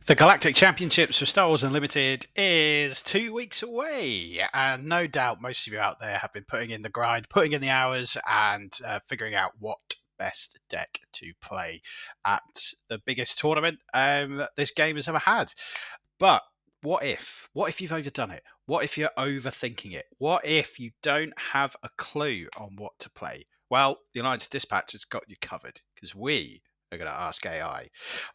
The Galactic Championships for Star Wars Unlimited is 2 weeks away, and no doubt most of you out there have been putting in the grind, putting in the hours, and figuring out what best deck to play at the biggest tournament this game has ever had. But what if? What if you've overdone it? What if you're overthinking it? What if you don't have a clue on what to play? Well, the Alliance Dispatch has got you covered because we are going to ask AI.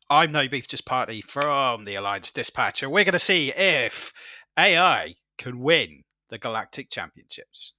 I'm No Beef Just Party from the Alliance Dispatch, and we're going to see if AI can win the Galactic Championships.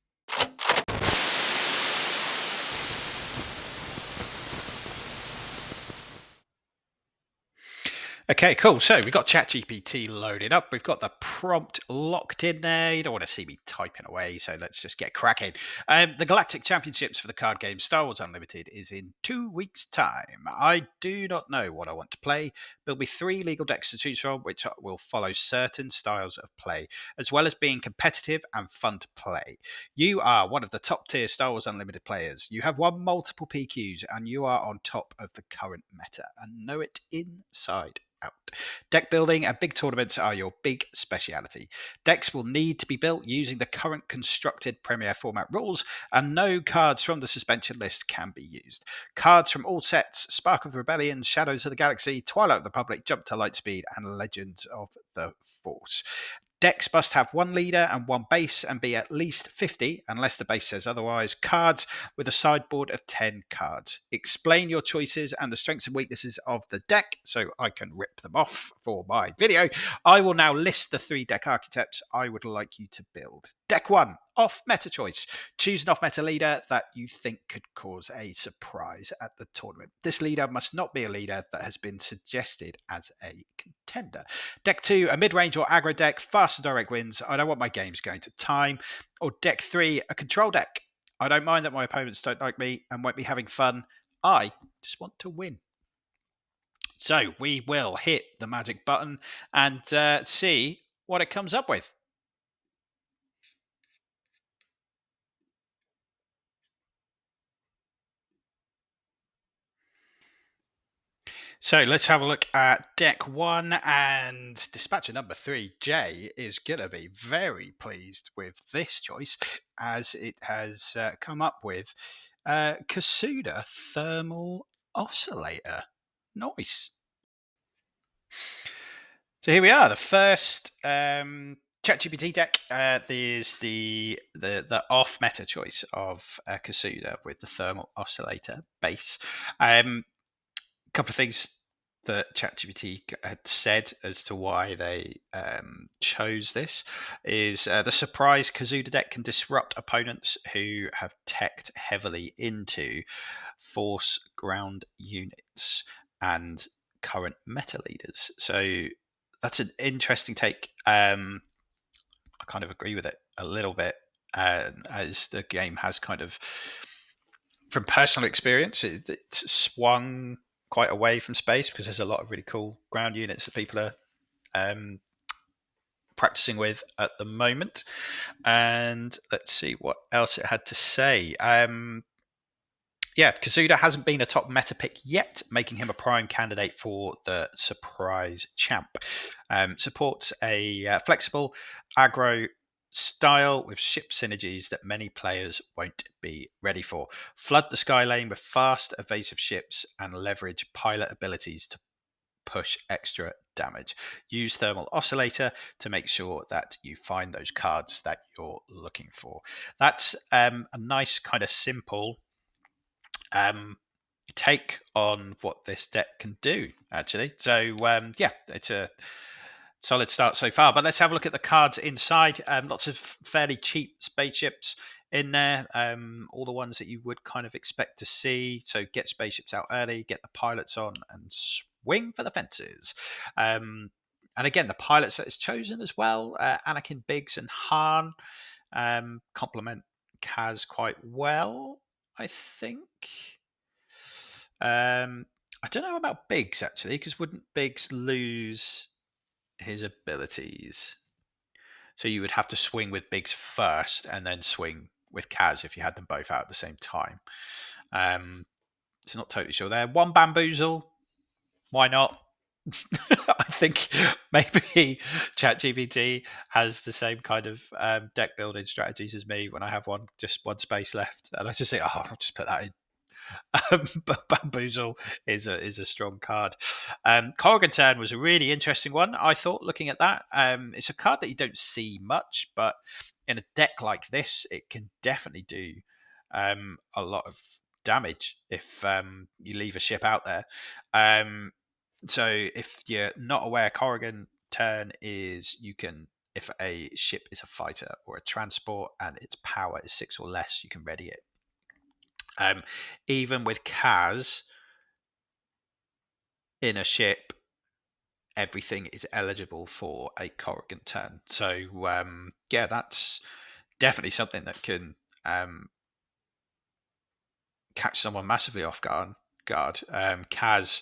Okay, cool. So we've got ChatGPT loaded up. We've got the prompt locked in there. You don't want to see me typing away, so let's just get cracking. The Galactic Championships for the card game Star Wars Unlimited is in 2 weeks' time. I do not know what I want to play. There'll be 3 legal decks to choose from, which will follow certain styles of play, as well as being competitive and fun to play. You are one of the top tier Star Wars Unlimited players. You have won multiple PQs, and you are on top of the current meta and know it inside out. Deck building and big tournaments are your big speciality. Decks will need to be built using the current constructed Premier format rules, and no cards from the suspension list can be used. Cards from all sets: Spark of the Rebellion, Shadows of the Galaxy, Twilight of the Republic, Jump to Lightspeed, and Legends of the Force. Decks must have 1 leader and 1 base and be at least 50, unless the base says otherwise, cards with a sideboard of 10 cards. Explain your choices and the strengths and weaknesses of the deck so I can rip them off for my video. I will now list the 3 deck archetypes I would like you to build. Deck 1, off meta choice. Choose an off meta leader that you think could cause a surprise at the tournament. This leader must not be a leader that has been suggested as a contender. Deck 2, a mid-range or aggro deck, fast and direct wins. I don't want my games going to time. Or deck 3, a control deck. I don't mind that my opponents don't like me and won't be having fun. I just want to win. So we will hit the magic button and see what it comes up with. So let's have a look at deck 1, and dispatcher number 3, Jay, is going to be very pleased with this choice as it has come up with Kazuda Thermal Oscillator. Nice. So here we are, the first ChatGPT deck. There's the off meta choice of Kazuda with the Thermal Oscillator base. Couple of things that ChatGPT had said as to why they chose this is the surprise Kazuda deck can disrupt opponents who have teched heavily into force ground units and current meta leaders. So that's an interesting take. I kind of agree with it a little bit, as the game has kind of, from personal experience, it's swung quite away from space because there's a lot of really cool ground units that people are practicing with at the moment. And let's see what else it had to say. Yeah, Kazuda hasn't been a top meta pick yet, making him a prime candidate for the surprise champ. Supports a flexible aggro style with ship synergies that many players won't be ready for. Flood the sky lane with fast, evasive ships and leverage pilot abilities to push extra damage. Use Thermal Oscillator to make sure that you find those cards that you're looking for. That's a nice kind of simple take on what this deck can do, actually. So yeah, it's a solid start so far. But let's have a look at the cards inside. Lots of fairly cheap spaceships in there, all the ones that you would kind of expect to see. So get spaceships out early, get the pilots on, and swing for the fences. And again, the pilots that is chosen as well, Anakin, Biggs, and Han, complement Kaz quite well, I think. I don't know about Biggs, actually, because wouldn't Biggs lose his abilities? So you would have to swing with Biggs first and then swing with Kaz if you had them both out at the same time. So not totally sure there. 1 Bamboozle. Why not? I think maybe ChatGPT has the same kind of deck building strategies as me when I have just one space left, and I just think, oh, I'll just put that in. But Bamboozle is a strong card. Corrigan Turn was a really interesting one, I thought, looking at that. It's a card that you don't see much, but in a deck like this, it can definitely do a lot of damage if you leave a ship out there. So if you're not aware, Corrigan Turn is you can, if a ship is a fighter or a transport and its power is 6 or less, you can ready it. Even with Kaz in a ship, everything is eligible for a Corrigan Turn. So yeah, that's definitely something that can catch someone massively off guard. Kaz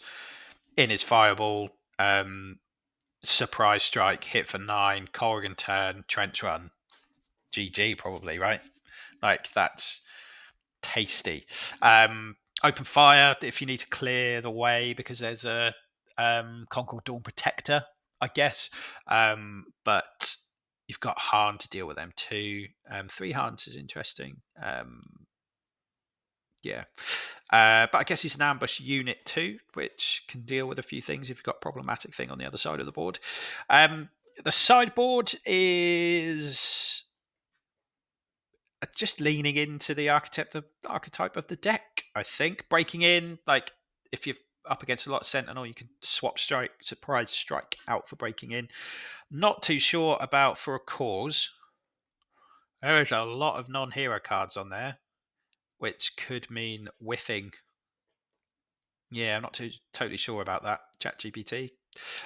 in his fireball, surprise strike, hit for 9, Corrigan Turn, trench run, GG probably, right? Like, that's tasty. Open fire if you need to clear the way because there's a Concord Dawn Protector, I guess. But you've got Han to deal with them too. 3 Hans is interesting. Yeah. But I guess he's an ambush unit too, which can deal with a few things if you've got a problematic thing on the other side of the board. The sideboard is just leaning into the archetype of the deck, I think. Breaking in, like, if you're up against a lot of Sentinel, you can swap surprise strike out for breaking in. Not too sure about For a Cause. There is a lot of non-hero cards on there, which could mean whiffing. Yeah, I'm not totally sure about that, ChatGPT.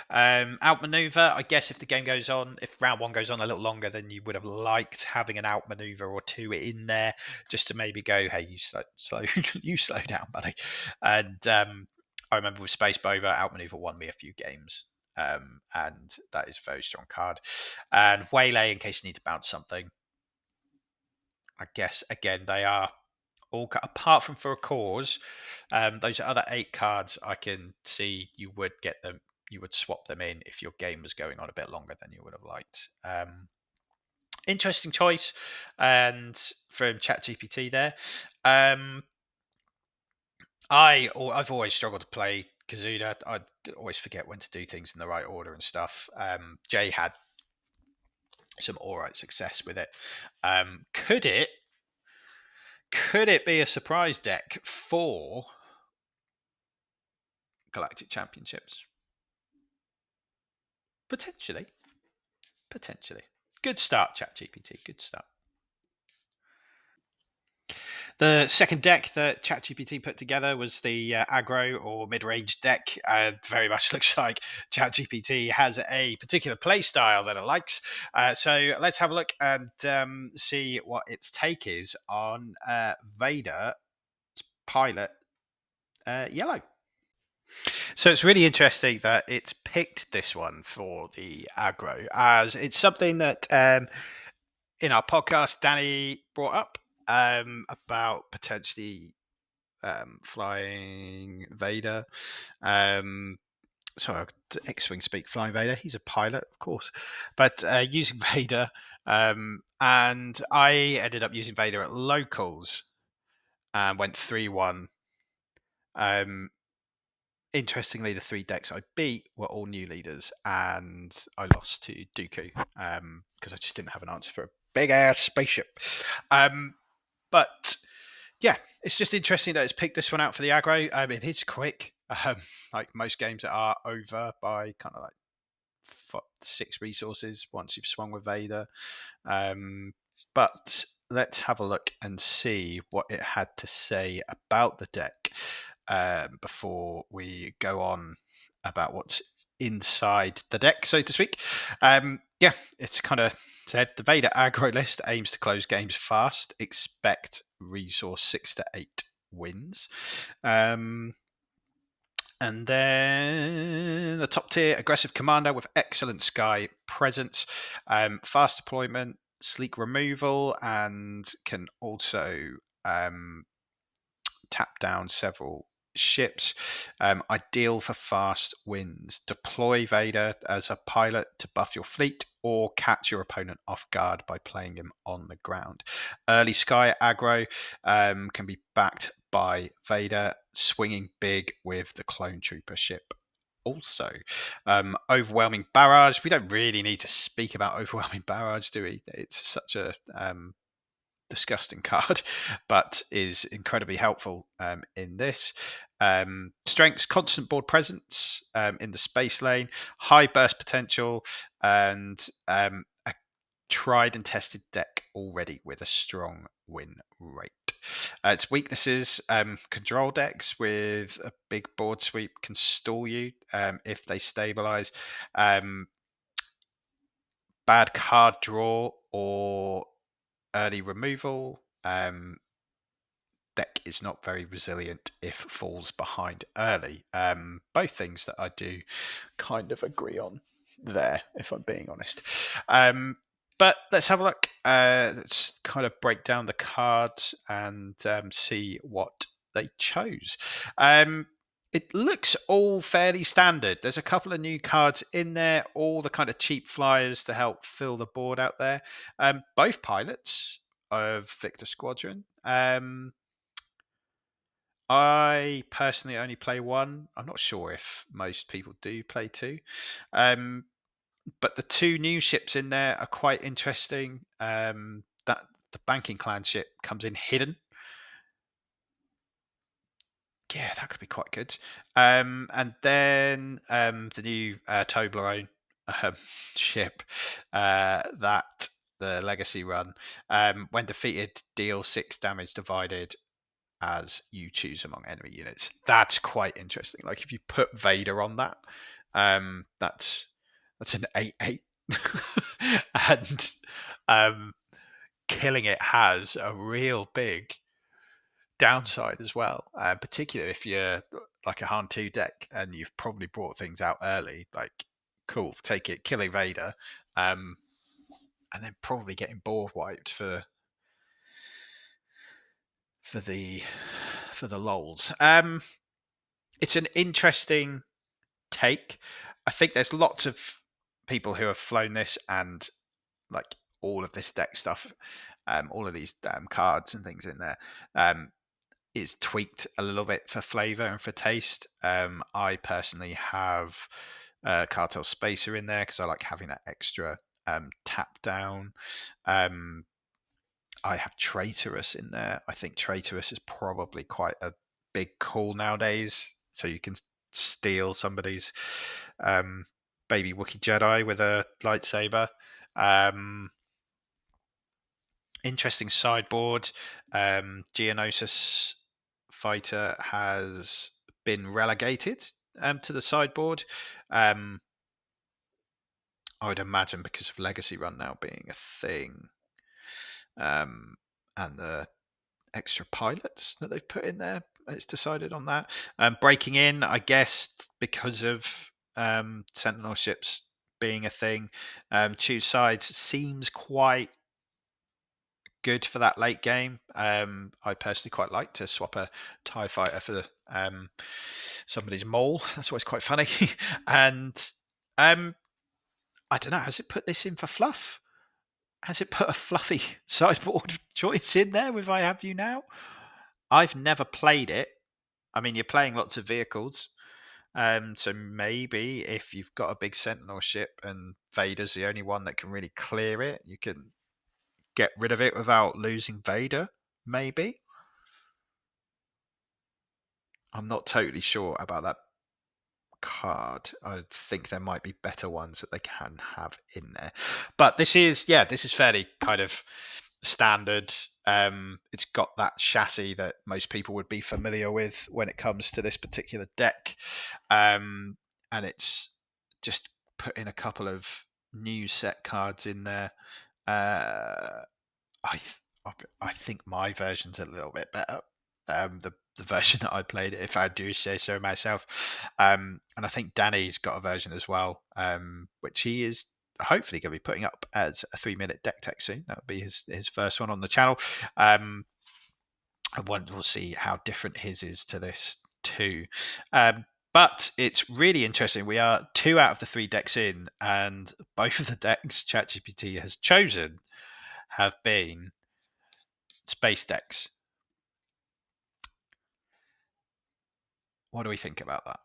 Outmaneuver, I guess if the game goes on, if round 1 goes on a little longer than you would have liked, having an outmaneuver or 2 in there just to maybe go, hey, you slow you slow down, buddy. And I remember with Space Bover, outmaneuver won me a few games. And that is a very strong card. And Waylay, in case you need to bounce something. I guess, again, they are all, apart from For a Cause, those other 8 cards I can see you would get them, you would swap them in if your game was going on a bit longer than you would have liked. Interesting choice, and from ChatGPT there. I've always struggled to play Kazuda. I always forget when to do things in the right order and stuff. Jay had some alright success with it. Could it be a surprise deck for Galactic Championships? Potentially. Good start, ChatGPT. Good start. The second deck that ChatGPT put together was the aggro or mid-range deck. Very much looks like ChatGPT has a particular play style that it likes. So let's have a look and see what its take is on Vader Pilot Yellow. So it's really interesting that it's picked this one for the aggro, as it's something that in our podcast Danny brought up about potentially flying Vader. Sorry, X-Wing speak, flying Vader. He's a pilot, of course, but using Vader. And I ended up using Vader at locals and went 3-1. Interestingly, the 3 decks I beat were all new leaders, and I lost to Dooku because I just didn't have an answer for a big ass spaceship. But yeah, it's just interesting that it's picked this one out for the aggro. It is quick, like most games that are over by kind of like 6 resources once you've swung with Vader. But let's have a look and see what it had to say about the deck before we go on about what's inside the deck, so to speak. Yeah, it's kind of said the Vader aggro list aims to close games fast. Expect resource 6 to 8 wins. And then the top tier, aggressive commander with excellent sky presence, fast deployment, sleek removal, and can also tap down several ships. Ideal for fast wins. Deploy Vader as a pilot to buff your fleet, or catch your opponent off guard by playing him on the ground. Early sky aggro can be backed by Vader, swinging big with the clone trooper ship. Also, overwhelming barrage. We don't really need to speak about overwhelming barrage, do we? It's such a disgusting card, but is incredibly helpful in this. Strengths, constant board presence in the space lane, high burst potential, and a tried and tested deck already with a strong win rate. Its weaknesses: control decks with a big board sweep can stall you if they stabilize. Bad card draw or early removal. Deck is not very resilient if falls behind early. Both things that I do kind of agree on there, if I'm being honest. But let's have a look. Let's kind of break down the cards and see what they chose. It looks all fairly standard. There's a couple of new cards in there, all the kind of cheap flyers to help fill the board out there. Both pilots of Victor Squadron. I personally only play one. I'm not sure if most people do play two. But the two new ships in there are quite interesting. That the banking clan ship comes in hidden. Yeah, that could be quite good. And then the new Toblerone ship, that the legacy run. When defeated, deal 6 damage divided as you choose among enemy units. That's quite interesting. Like if you put Vader on that, that's an 8/8, and killing it has a real big downside as well. Particularly if you're like a Han 2 deck and you've probably brought things out early. Like, cool, take it, killing Vader, and then probably getting board wiped for the lols. It's an interesting take. I think there's lots of people who have flown this, and like all of this deck stuff, all of these cards and things in there, is tweaked a little bit for flavor and for taste. I personally have Cartel Spacer in there because I like having that extra tap down. I have Traitorous in there. I think Traitorous is probably quite a big call nowadays. So you can steal somebody's baby Wookiee Jedi with a lightsaber. Interesting sideboard. Geonosis Fighter has been relegated to the sideboard. I would imagine because of Legacy Run now being a thing. And the extra pilots that they've put in there. It's decided on that. Breaking in, I guess, because of Sentinel ships being a thing. Choose sides seems quite good for that late game. I personally quite like to swap a TIE fighter for somebody's mole. That's always quite funny. And I don't know, has it put this in for fluff? Has it put a fluffy sideboard choice in there with I Have You Now? I've never played it. I mean, you're playing lots of vehicles. So maybe if you've got a big Sentinel ship and Vader's the only one that can really clear it, you can get rid of it without losing Vader, maybe. I'm not totally sure about that card. I think there might be better ones that they can have in there. But this is fairly kind of standard. It's got that chassis that most people would be familiar with when it comes to this particular deck. And it's just put in a couple of new set cards in there. I think my version's a little bit better. The version that I played, if I do say so myself. And I think Danny's got a version as well, which he is hopefully going to be putting up as a 3-minute deck tech soon. That would be his first one on the channel. And we'll see how different his is to this 2. But it's really interesting. We are 2 out of the 3 decks in, and both of the decks ChatGPT has chosen have been space decks. What do we think about that?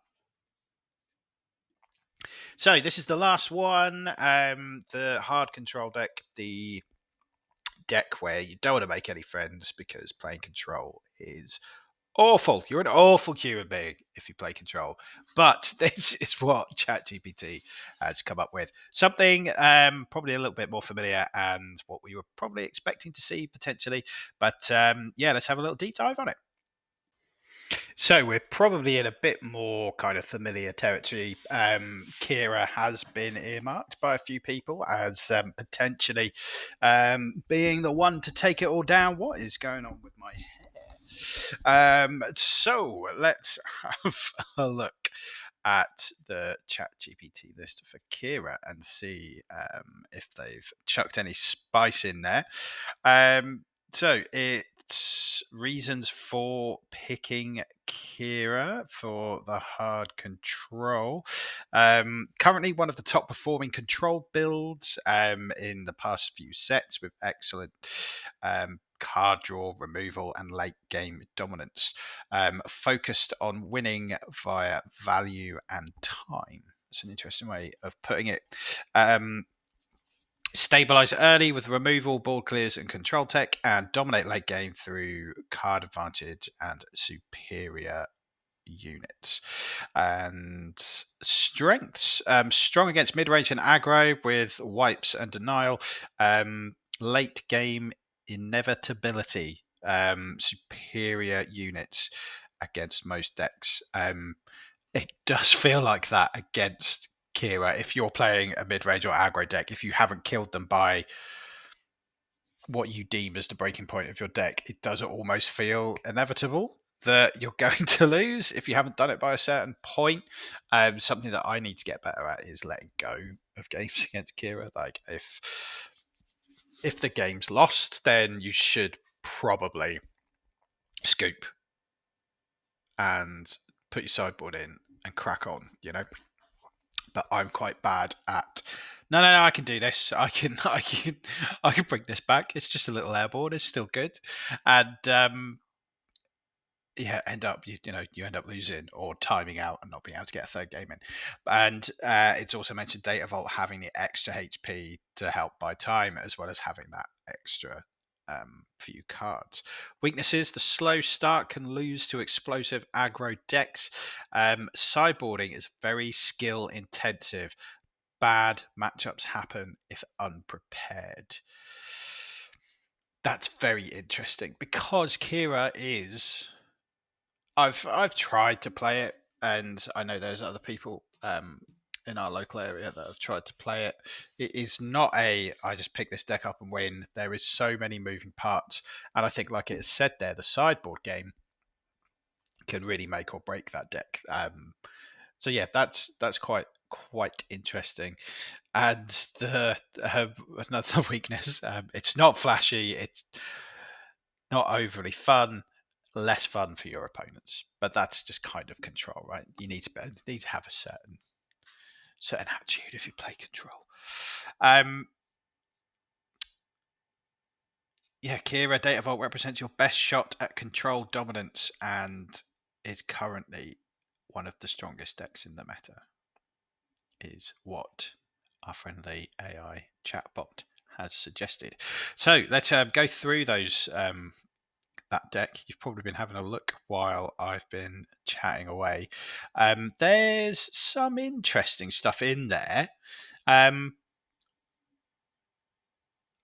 So this is the last one, the hard control deck, the deck where you don't want to make any friends because playing control is awful. You're an awful human being if you play control. But this is what ChatGPT has come up with. Something probably a little bit more familiar and what we were probably expecting to see potentially. But yeah, let's have a little deep dive on it. So we're probably in a bit more kind of familiar territory. Qi'ra has been earmarked by a few people as potentially being the one to take it all down. What is going on with my hair? So let's have a look at the ChatGPT list for Qi'ra and see if they've chucked any spice in there. So it's reasons for picking Qi'ra for the hard control. Currently one of the top performing control builds in the past few sets with excellent card draw, removal, and late game dominance. Focused on winning via value and time. It's an interesting way of putting it. Stabilize early with removal, board clears, and control tech, and dominate late game through card advantage and superior units. And strengths: strong against mid range and aggro with wipes and denial. Late game inevitability. Superior units against most decks. It does feel like that against Qi'ra. If you're playing a mid-range or aggro deck, if you haven't killed them by what you deem as the breaking point of your deck, it does almost feel inevitable that you're going to lose if you haven't done it by a certain point. Something that I need to get better at is letting go of games against Qi'ra. Like if the game's lost, then you should probably scoop and put your sideboard in and crack on, But I'm quite bad at. No, I can do this. I can bring this back. It's just a little airborne. It's still good, and yeah, you end up losing or timing out and not being able to get a third game in. And it's also mentioned Data Vault having the extra HP to help buy time, as well as having that extra few cards. Weaknesses: the slow start can lose to explosive aggro decks. Sideboarding is very skill intensive. Bad matchups happen if unprepared. That's very interesting because Qi'ra is. I've tried to play it, and I know there's other people in our local area that have tried to play it. It is not I just pick this deck up and win. There is so many moving parts, and I think, like it is said there, the sideboard game can really make or break that deck. So yeah, that's quite interesting. And the another weakness, it's not flashy. It's not overly fun. Less fun for your opponents, but that's just kind of control, right? You need to have a certain attitude if you play control. Yeah, Qi'ra Data Vault represents your best shot at control dominance and is currently one of the strongest decks in the meta. Is what our friendly AI chatbot has suggested. So let's go through those. That deck. You've probably been having a look while I've been chatting away. There's some interesting stuff in there.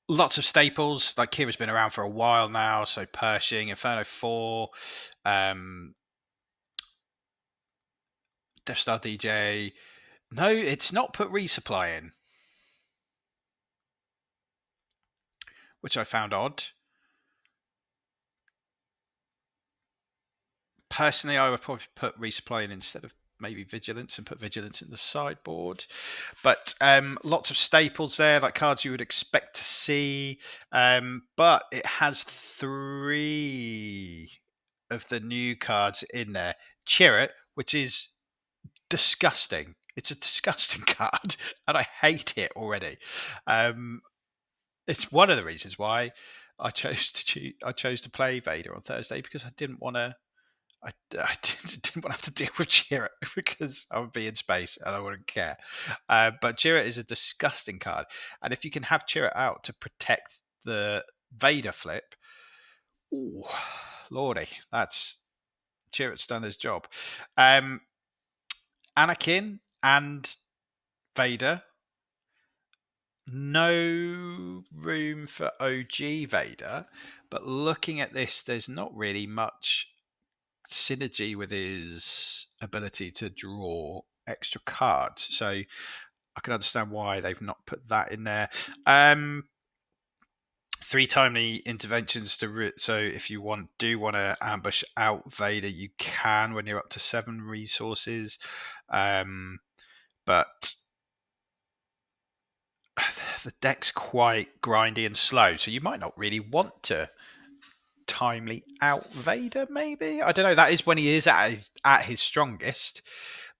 Lots of staples. Like Qi'ra's been around for a while now, so Pershing, Inferno 4, Death Star DJ. No, it's not put resupply in, which I found odd. Personally, I would probably put resupply in instead of maybe vigilance and put vigilance in the sideboard. But lots of staples there, like cards you would expect to see. But it has 3 of the new cards in there. Qi'ra, which is disgusting. It's a disgusting card, and I hate it already. It's one of the reasons why I chose to play Vader on Thursday, because I didn't want to. I didn't want to have to deal with Qi'ra because I would be in space and I wouldn't care. But Qi'ra is a disgusting card, and if you can have Qi'ra out to protect the Vader flip, ooh, lordy, that's Qi'ra's done his job. Anakin and Vader, no room for OG Vader, but looking at this, there's not really much synergy with his ability to draw extra cards. So I can understand why they've not put that in there. 3 timely interventions so if you do want to ambush out Vader, you can when you're up to 7 resources. But the deck's quite grindy and slow, so you might not really want to timely out Vader. Maybe, I don't know. That is when he is at his strongest,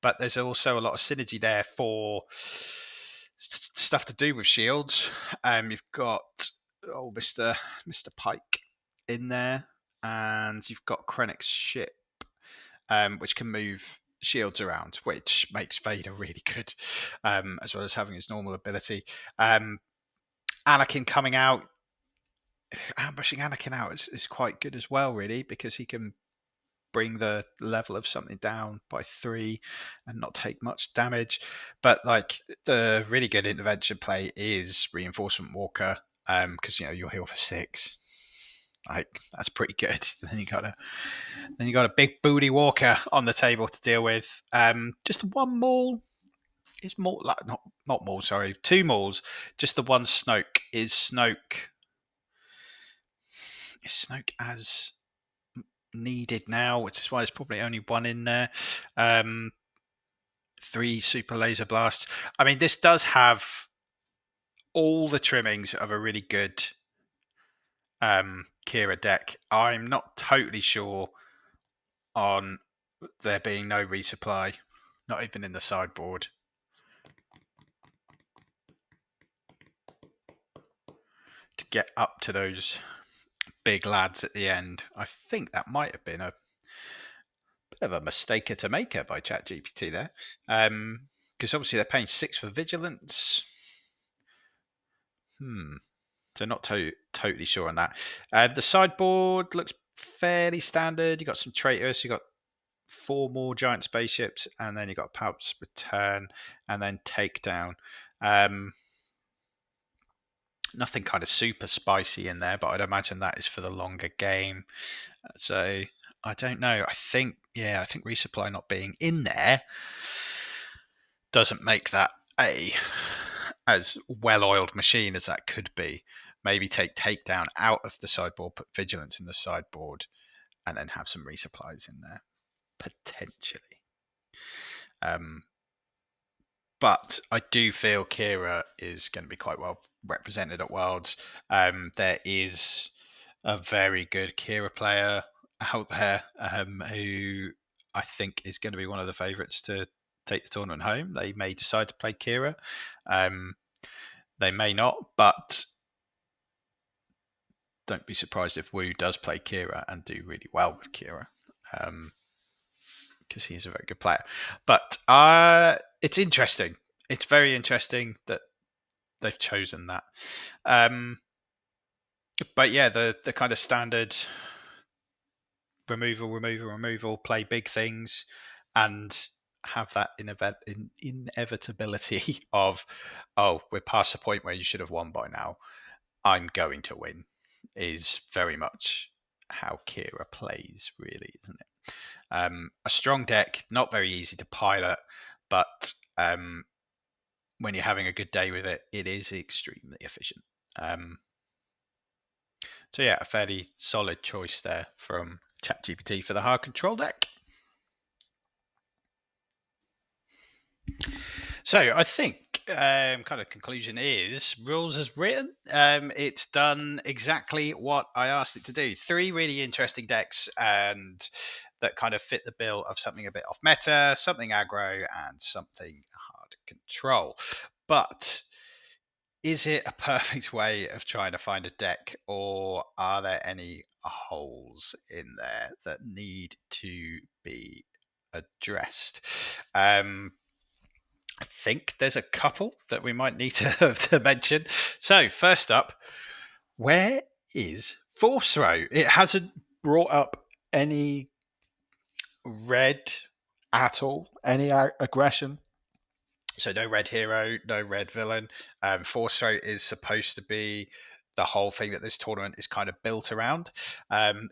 but there's also a lot of synergy there for stuff to do with shields. You've got Mr. Pike in there, and you've got Krennic's ship, which can move shields around, which makes Vader really good, as well as having his normal ability. Anakin coming out, ambushing Anakin out is quite good as well, really, because he can bring the level of something down by 3 and not take much damage. But like, the really good intervention play is Reinforcement Walker, because you'll heal for 6. Like, that's pretty good. Then you got a big booty Walker on the table to deal with. Just one Maul is more like not Maul. Sorry, 2 Mauls. Just the one Snoke. Is Snoke as needed now, which is why there's probably only 1 in there. 3 super laser blasts. I mean, this does have all the trimmings of a really good Qi'ra deck. I'm not totally sure on there being no resupply, not even in the sideboard. To get up to those big lads at the end. I think that might have been a bit of a mistake to make by ChatGPT there, because obviously they're paying 6 for vigilance. So not totally sure on that. The sideboard looks fairly standard. You got some traitors. You got 4 more giant spaceships, and then you got Palp's Return, and then Takedown. Nothing kind of super spicy in there, but I'd imagine that is for the longer game. So I don't know. I think resupply not being in there doesn't make that as well-oiled machine as that could be. Maybe take Takedown out of the sideboard, put Vigilance in the sideboard, and then have some resupplies in there, potentially. But I do feel Qi'ra is going to be quite well represented at Worlds. There is a very good Qi'ra player out there who I think is going to be one of the favourites to take the tournament home. They may decide to play Qi'ra. They may not, but don't be surprised if Wu does play Qi'ra and do really well with Qi'ra, because he is a very good player. But it's interesting. It's very interesting that they've chosen that. But yeah, the kind of standard removal, play big things, and have that inevitability of, oh, we're past the point where you should have won by now, I'm going to win, is very much how Qi'ra plays, really, isn't it? A strong deck, not very easy to pilot, but when you're having a good day with it, it is extremely efficient. So yeah, a fairly solid choice there from ChatGPT for the hard control deck. So I think kind of conclusion is rules as written. It's done exactly what I asked it to do. 3 really interesting decks, and that kind of fit the bill of something a bit off meta, something aggro, and something hard control. But is it a perfect way of trying to find a deck, or are there any holes in there that need to be addressed? I think there's a couple that we might need to mention. So, first up, where is Force Throw? It hasn't brought up any red at all, any aggression. So, no red hero, no red villain. Force Throw is supposed to be the whole thing that this tournament is kind of built around.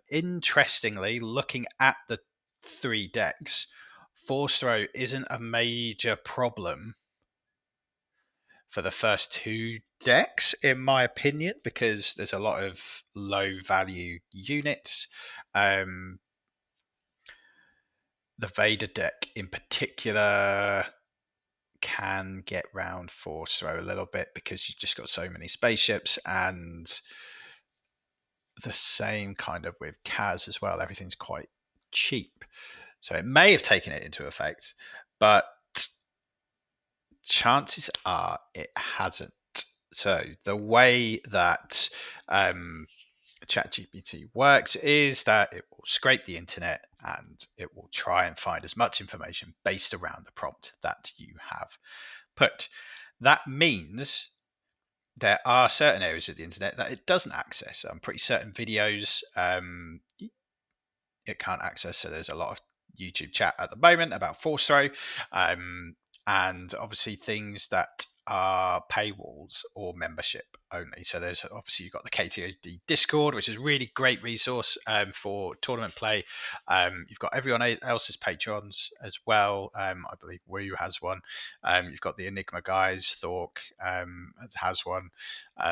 Interestingly, looking at the 3 decks, Force Throw isn't a major problem for the first 2 decks, in my opinion, because there's a lot of low value units. The Vader deck in particular can get round Force Throw a little bit because you've just got so many spaceships, and the same kind of with Kaz as well. Everything's quite cheap. So it may have taken it into effect, but chances are it hasn't. So the way that ChatGPT works is that it will scrape the internet and it will try and find as much information based around the prompt that you have put. That means there are certain areas of the internet that it doesn't access. I'm pretty certain videos it can't access. So there's a lot of YouTube chat at the moment about Force Throw, and obviously things that are paywalls or membership only. So there's obviously you've got the KTOD Discord, which is a really great resource for tournament play. You've got everyone else's Patrons as well. I believe Woo has one. You've got the Enigma guys, Thork has one.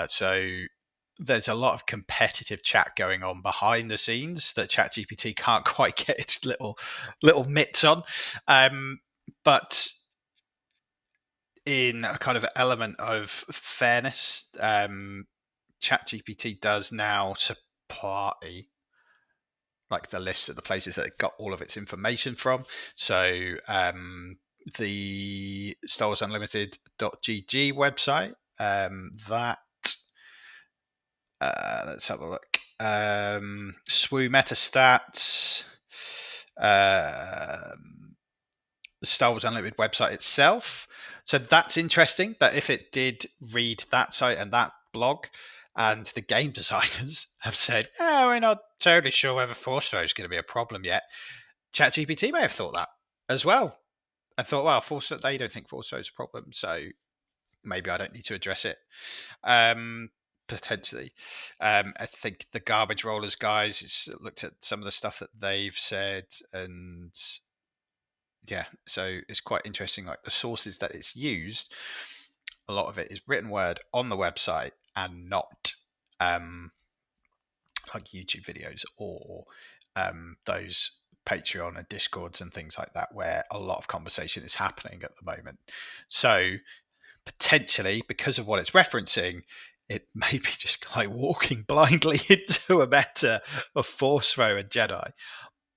So there's a lot of competitive chat going on behind the scenes that ChatGPT can't quite get its little mitts on. But in a kind of element of fairness, ChatGPT does now supply like the list of the places that it got all of its information from. So the Star Wars Unlimited.gg website, that let's have a look. SWU Metastats, the Star Wars Unlimited website itself. So that's interesting that if it did read that site and that blog, and the game designers have said, oh, we're not totally sure whether Force Throw is going to be a problem yet, ChatGPT may have thought that as well. I thought, well, they don't think Force Throw is a problem, so maybe I don't need to address it. Potentially. I think the Garbage Rollers guys looked at some of the stuff that they've said, and yeah, so it's quite interesting. Like the sources that it's used, a lot of it is written word on the website and not like YouTube videos or those Patreon and Discords and things like that, where a lot of conversation is happening at the moment. So potentially, because of what it's referencing, it may be just like walking blindly into a meta of Force Throw and Jedi.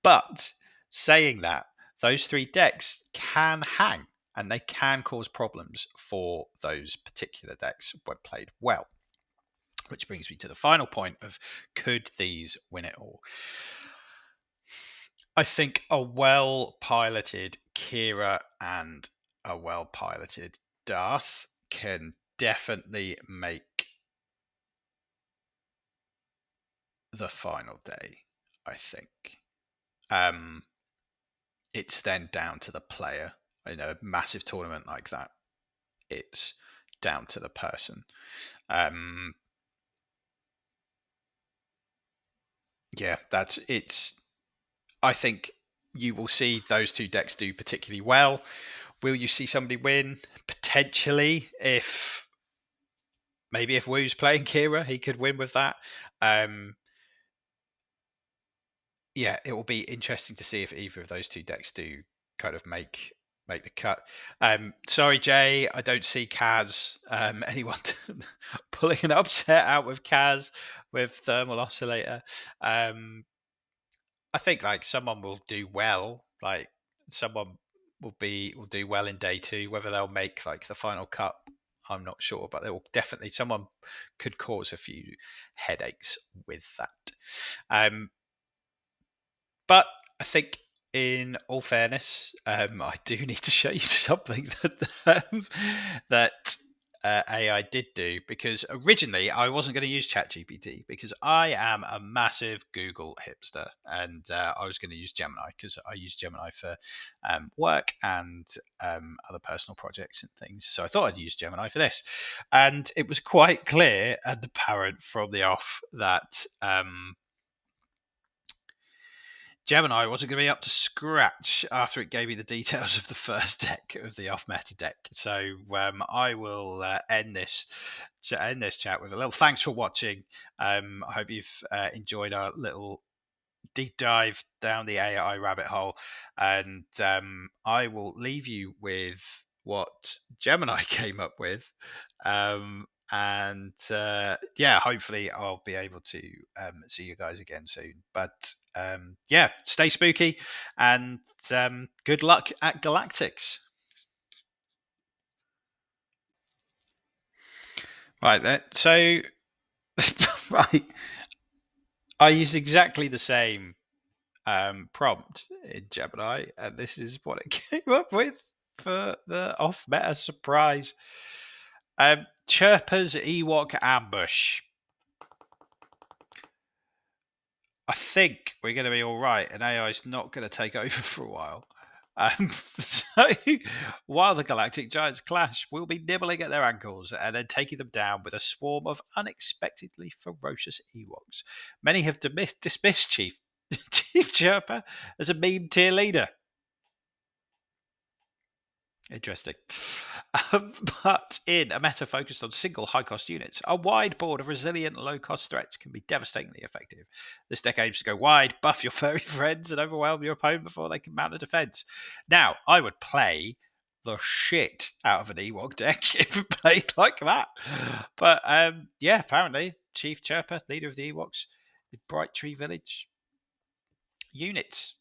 But saying that, those 3 decks can hang and they can cause problems for those particular decks when played well. Which brings me to the final point of, could these win it all? I think a well-piloted Qi'ra and a well-piloted Darth can definitely make the final day, I think. It's then down to the player. In a massive tournament like that, it's down to the person. Yeah, that's it's. I think you will see those 2 decks do particularly well. Will you see somebody win? Potentially, if Woo's playing Qi'ra, he could win with that. Yeah, it will be interesting to see if either of those 2 decks do kind of make the cut. Sorry, Jay, I don't see Kaz. Anyone pulling an upset out with Kaz with Thermal Oscillator? I I think like someone will do well. Like someone will do well in day two. Whether they'll make like the final cut, I'm not sure, but they will definitely. Someone could cause a few headaches with that. But I think, in all fairness, I do need to show you something that AI did do, because originally I wasn't going to use ChatGPT because I am a massive Google hipster, and I was going to use Gemini because I use Gemini for work and other personal projects and things. So I thought I'd use Gemini for this, and it was quite clear and apparent from the off that Gemini wasn't going to be up to scratch after it gave me the details of the first deck of the off-meta deck. So I will end this chat with a little thanks for watching. I hope you've enjoyed our little deep dive down the AI rabbit hole, and I will leave you with what Gemini came up with. And yeah, hopefully I'll be able to see you guys again soon. But yeah, stay spooky, and good luck at Galactics. Right then, so right, I used exactly the same prompt in Gemini, and this is what it came up with for the off-meta surprise. Chirpa's Ewok ambush. I think we're going to be all right, and AI is not going to take over for a while. So while the Galactic Giants clash, we'll be nibbling at their ankles and then taking them down with a swarm of unexpectedly ferocious Ewoks. Many have dismissed Chief Chirpa as a meme tier leader. Interesting. But in a meta focused on single high cost units, a wide board of resilient low cost threats can be devastatingly effective. This deck aims to go wide, buff your furry friends, and overwhelm your opponent before they can mount a defense. Now, I would play the shit out of an Ewok deck if it played like that. But yeah, apparently, Chief Chirpa, leader of the Ewoks, the Bright Tree Village units.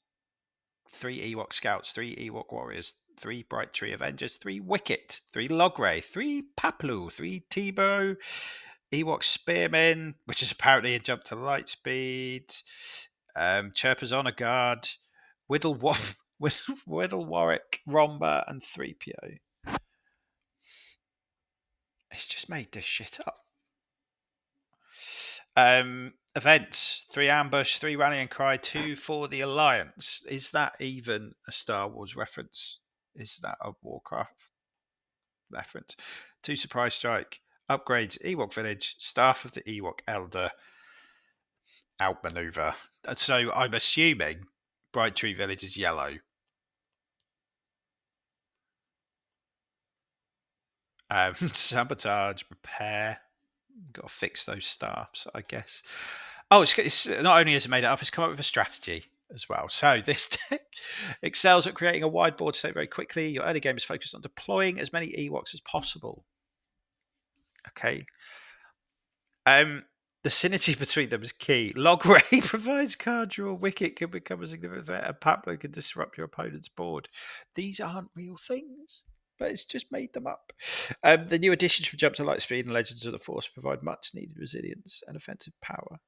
3 Ewok Scouts, 3 Ewok Warriors, 3 Bright Tree Avengers, 3 Wicket, 3 Logray, 3 Paplu, 3 Tebow, Ewok Spearmen, which is apparently a jump to light speed, Chirpa's Honor Guard, Whittle Warwick, Romba, and 3PO. It's just made this shit up. Events: 3 ambush, 3 rallying cry, 2 for the alliance. Is that even a Star Wars reference? Is that a Warcraft reference? 2 surprise strike, upgrades, Ewok village, staff of the Ewok elder, outmaneuver. So I'm assuming Bright Tree Village is yellow. Sabotage, repair. Got to fix those staffs, I guess. Oh, it's not only has it made it up, it's come up with a strategy as well. So this deck excels at creating a wide board state very quickly. Your early game is focused on deploying as many Ewoks as possible. Okay. The synergy between them is key. Logray provides card draw. Wicket can become a significant threat, and Paplo can disrupt your opponent's board. These aren't real things, but it's just made them up. The new additions from Jump to Light Speed and Legends of the Force provide much needed resilience and offensive power.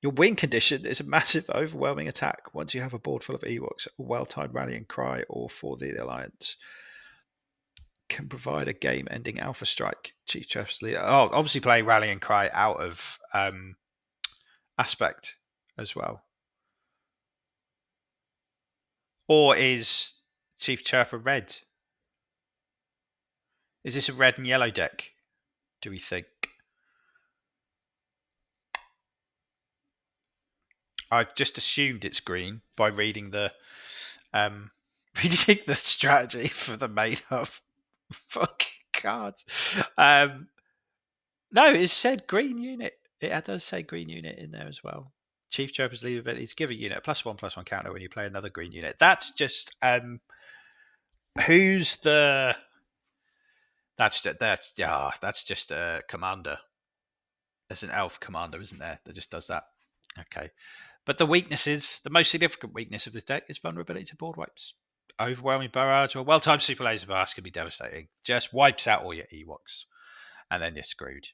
Your win condition is a massive, overwhelming attack once you have a board full of Ewoks, a well-timed rallying cry, or for the Alliance. Can provide a game-ending alpha strike. Chief Chirpa's leader. Oh, obviously playing rallying cry out of aspect as well. Or is Chief Chirpa red? Is this a red and yellow deck, do we think? I've just assumed it's green by reading the reading the strategy for the made up fucking cards. No, it said green unit. It does say green unit in there as well. Chief Chirpa's leader ability to give a unit a +1/+1 counter when you play another green unit. That's just who's the that's just a commander. There's an elf commander, isn't there? That just does that. Okay. But the weaknesses, the most significant weakness of this deck is vulnerability to board wipes. Overwhelming barrage or well-timed super laser blast can be devastating. Just wipes out all your Ewoks, and then you're screwed.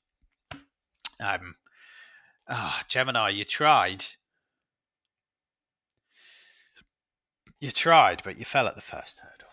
Gemini, you tried. You tried, but you fell at the first hurdle.